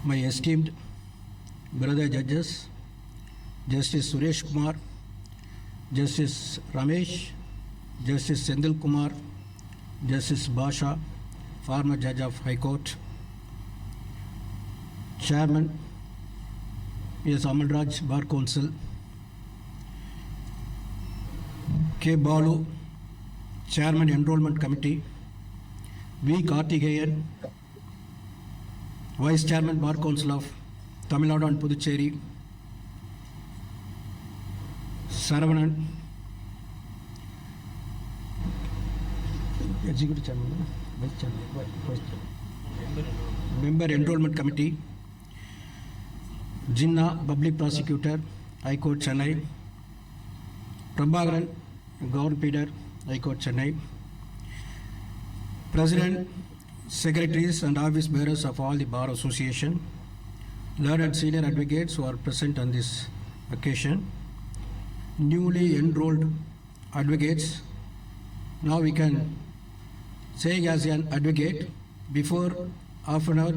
My esteemed brother judges, Justice Suresh Kumar, Justice Ramesh, Justice Sendil Kumar, Justice Basha, former Judge of High Court, Chairman, P.S. Amalraj, Bar Council, K. Balu, Chairman, Enrollment Committee, V. Karthikeyan, Vice Chairman, Bar Council of Tamil Nadu and Puducherry, Saravanan, Executive Chairman, Vice Chairman, Member, Enrollment Committee, Jinnah, Public Prosecutor, High Court, Chennai, Prabhakaran, Government Pleader, High Court, Chennai, President, Secretaries and Office Bearers of all the Bar Association, learned senior advocates who are present on this occasion, newly enrolled advocates. Now we can say as an advocate, before half an hour,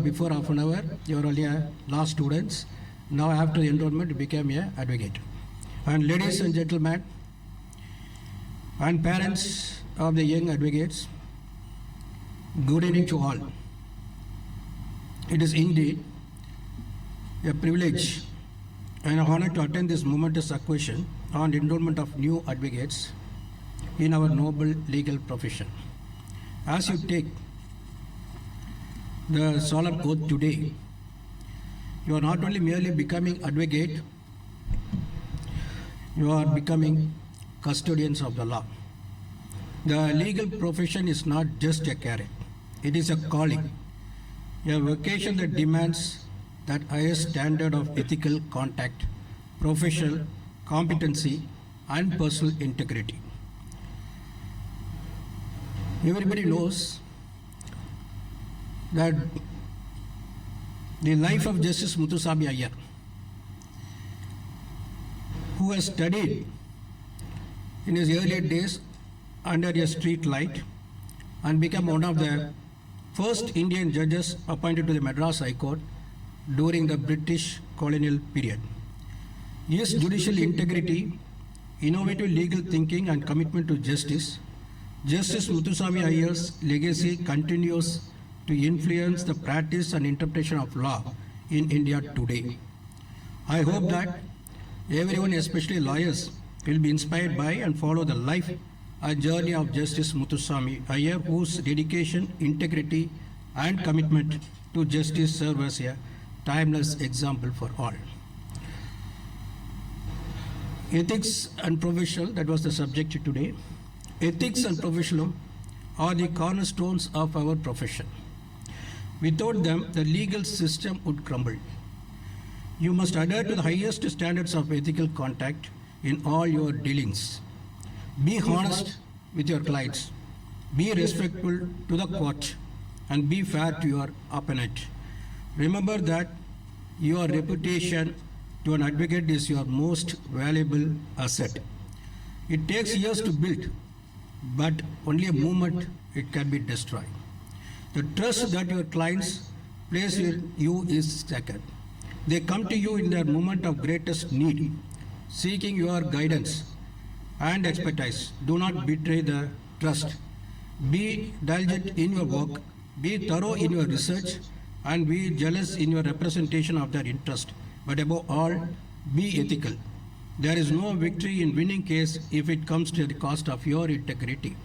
you are only a law students. Now after the enrollment, you became an advocate. And ladies and gentlemen, and parents of the young advocates, good evening to all. It is indeed a privilege and an honor to attend this momentous occasion on enrollment of new advocates in our noble legal profession. As you take the solemn oath today, you are not only merely becoming advocate, you are becoming custodians of the law. The legal profession is not just a career, it is a calling, a vocation that demands that highest standard of ethical conduct, professional competency, and personal integrity. Everybody knows that the life of Justice Muthuswamy Iyer, who has studied in his earlier days under a street light and became one of the first Indian judges appointed to the Madras High Court during the British colonial period. His judicial integrity, innovative legal thinking, and commitment to justice, Justice Muthuswamy Iyer's legacy continues to influence the practice and interpretation of law in India today. I hope that everyone, especially lawyers, will be inspired by and follow the life and journey of Justice Muthuswamy Iyer, whose dedication, integrity, and commitment to justice serve as a timeless example for all. Ethics and professional, that was the subject today. Ethics and professional are the cornerstones of our profession. Without them, the legal system would crumble. You must adhere to the highest standards of ethical conduct in all your dealings. Be honest with your clients. Be respectful to the court and be fair to your opponent. Remember that your reputation to an advocate is your most valuable asset. It takes years to build, but only a moment it can be destroyed. The trust that your clients place in you is sacred. They come to you in their moment of greatest need, seeking your guidance and expertise. Do not betray the trust. Be diligent in your work, be thorough in your research, and be jealous in your representation of their interest. But above all, be ethical. There is no victory in winning case if it comes to the cost of your integrity.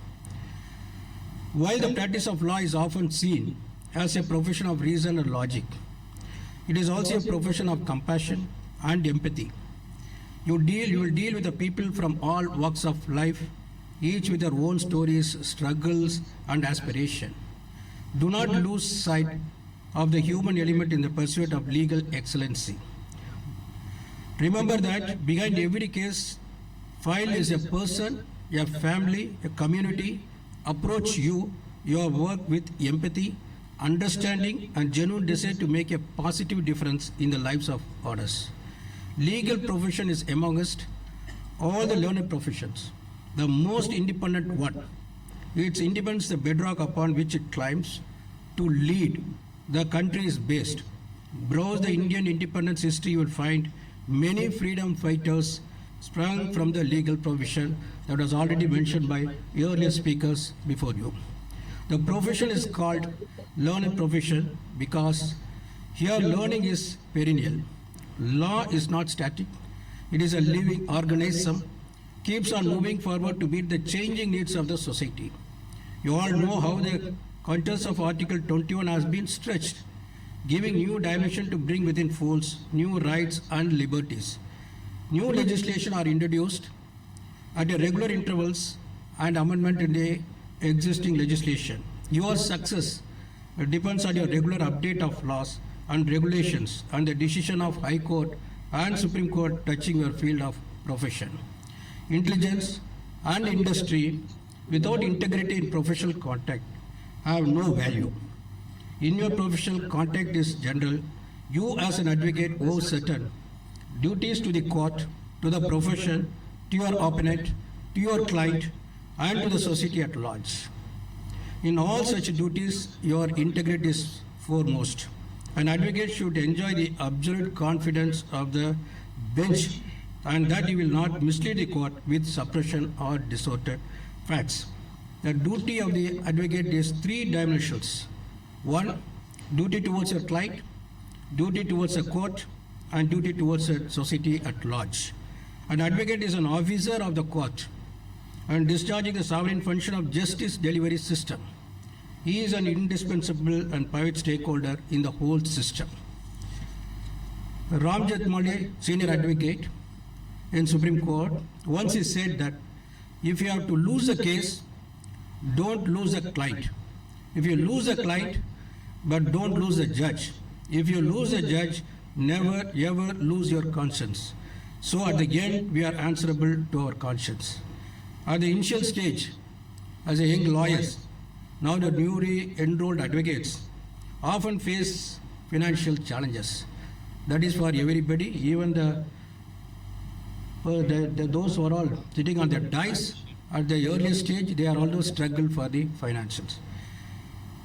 While the practice of law is often seen as a profession of reason and logic, it is also a profession of compassion and empathy. You will deal with the people from all walks of life, each with their own stories, struggles, and aspiration. Do not lose sight of the human element in the pursuit of legal excellency. Remember that behind every case file is a person, a family, a community. Approach your work with empathy, understanding, and genuine desire to make a positive difference in the lives of others. Legal profession is amongst all the learned professions the most independent one. Its independence the bedrock upon which it climbs to lead. The country is based. Browse the Indian independence history, you will find many freedom fighters sprung from the legal profession that was already mentioned by earlier speakers before you. The profession is called learned profession because here learning is perennial. Law is not static. It is a living organism, keeps on moving forward to meet the changing needs of the society. You all know how the context of Article 21 has been stretched, giving new dimension to bring within folds new rights and liberties. New legislation are introduced at regular intervals and amendment in the existing legislation. Your success depends on your regular update of laws and regulations and the decision of High Court and Supreme Court touching your field of profession. Intelligence and industry without integrity in professional contact have no value. In your professional contact is general, you as an advocate owe certain duties to the court, to the profession, to your opponent, to your client, and to the society at large. In all such duties, your integrity is foremost. An advocate should enjoy the absolute confidence of the bench and that he will not mislead the court with suppression or distorted facts. The duty of the advocate is three dimensions. One, duty towards your client, duty towards a court, and duty towards a society at large. An advocate is an officer of the court and discharging the sovereign function of justice delivery system. He is an indispensable and private stakeholder in the whole system. Ram Jethmalani, senior advocate in Supreme Court, once he said that if you have to lose a case, don't lose a client. If you lose a client, but don't lose a judge. If you lose a judge, never ever lose your conscience. So at the end, we are answerable to our conscience. At the initial stage, as a young lawyers, now the newly enrolled advocates often face financial challenges. That is for everybody, even those who are all sitting on their dice at the early stage, they are also struggle for the financials.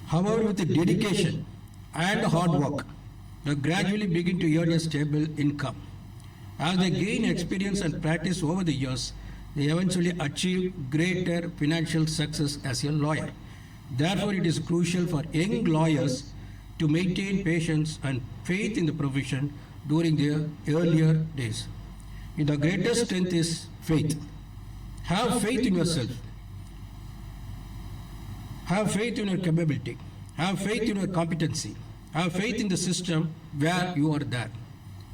However, with the dedication and hard work, they gradually begin to earn a stable income. As they gain experience and practice over the years, they eventually achieve greater financial success as a lawyer. Therefore, it is crucial for young lawyers to maintain patience and faith in the profession during their earlier days. The greatest strength is faith. Have faith in yourself. Have faith in your capability. Have faith in your competency. Have faith in the system where you are there.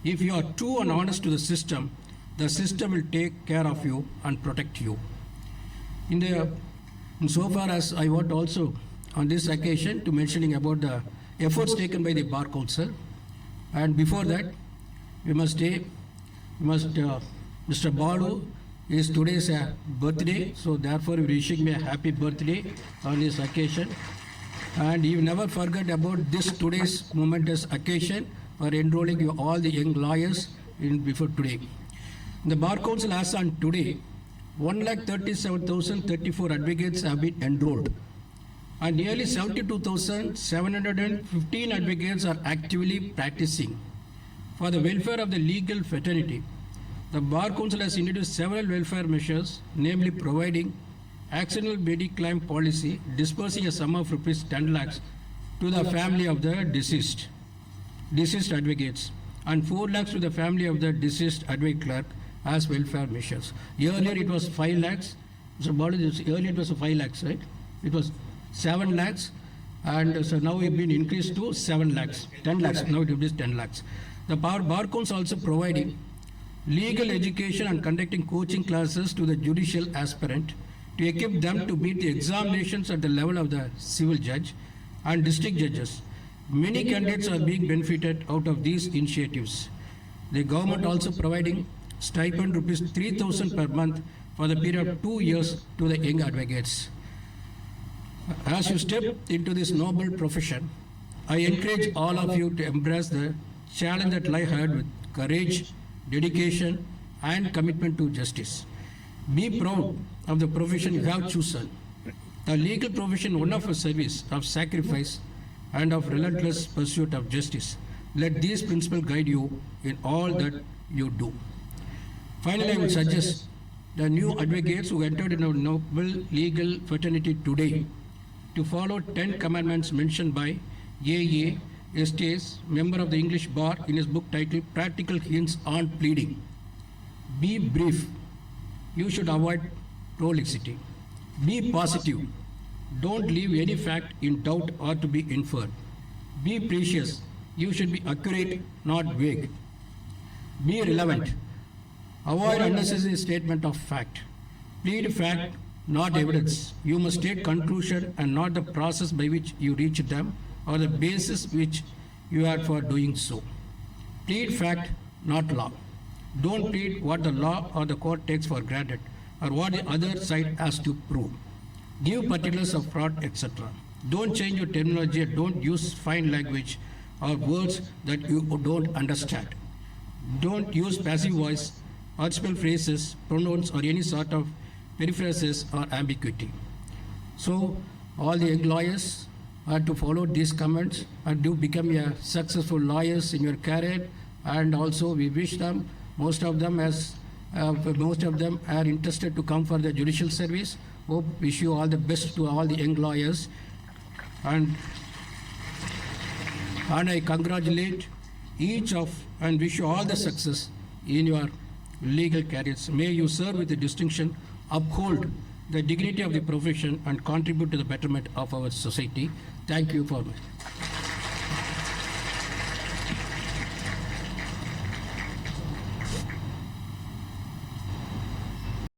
If you are true and honest to the system will take care of you and protect you. Insofar as I want also on this occasion to mentioning about the efforts taken by the Bar Council, and before that, Mr. Balu is today's birthday, so therefore wishing me a happy birthday on this occasion. And you never forget about this today's momentous occasion for enrolling you all the young lawyers before today. The Bar Council has on today 1,37,034 advocates have been enrolled, and nearly 72,715 advocates are actively practicing. For the welfare of the legal fraternity, the Bar Council has introduced several welfare measures, namely providing accidental mediclaim policy, disbursing a sum of rupees 10 lakhs to the family of the deceased advocates, and 4 lakhs to the family of the deceased advocate clerk as welfare measures. Earlier it was 5 lakhs. So earlier it was 5 lakhs, right? It was 7 lakhs, and so now it has been increased to 7 lakhs, 10 lakhs. Now it is 10 lakhs. The Bar Council also providing legal education and conducting coaching classes to the judicial aspirant to equip them to meet the examinations at the level of the civil judge and district judges. Many candidates are being benefited out of these initiatives. The government also providing stipend rupees 3,000 per month for the period of 2 years to the young advocates. As you step into this noble profession, I encourage all of you to embrace the challenge that lie ahead with courage, dedication, and commitment to justice. Be proud of the profession you have chosen The legal profession, one of a service of sacrifice and of relentless pursuit of justice. Let these principles guide you in all that you do. Finally, I would suggest the new advocates who entered in our noble legal fraternity today to follow 10 commandments mentioned by A.A. Estes, member of the English Bar, in his book titled Practical Hints on Pleading. Be brief. You should avoid prolixity. Be positive. Don't leave any fact in doubt or to be inferred. Be precious. You should be accurate, not vague. Be relevant. Avoid unnecessary statement of fact. Plead fact, not evidence. You must state conclusion and not the process by which you reach them or the basis which you are for doing so. Plead fact, not law. Don't plead what the law or the court takes for granted or what the other side has to prove. Give particulars of fraud, etc. Don't change your terminology and don't use fine language or words that you don't understand. Don't use passive voice, artificial phrases, pronouns, or any sort of periphrasis or ambiguity. So, all the young lawyers are to follow these comments and do become a successful lawyers in your career. And also, we wish them, most of them are interested to come for the judicial service. Hope, wish you all the best to all the young lawyers. And I congratulate each of and wish you all the success in your legal careers. May you serve with the distinction, uphold the dignity of the profession, and contribute to the betterment of our society. Thank you for me.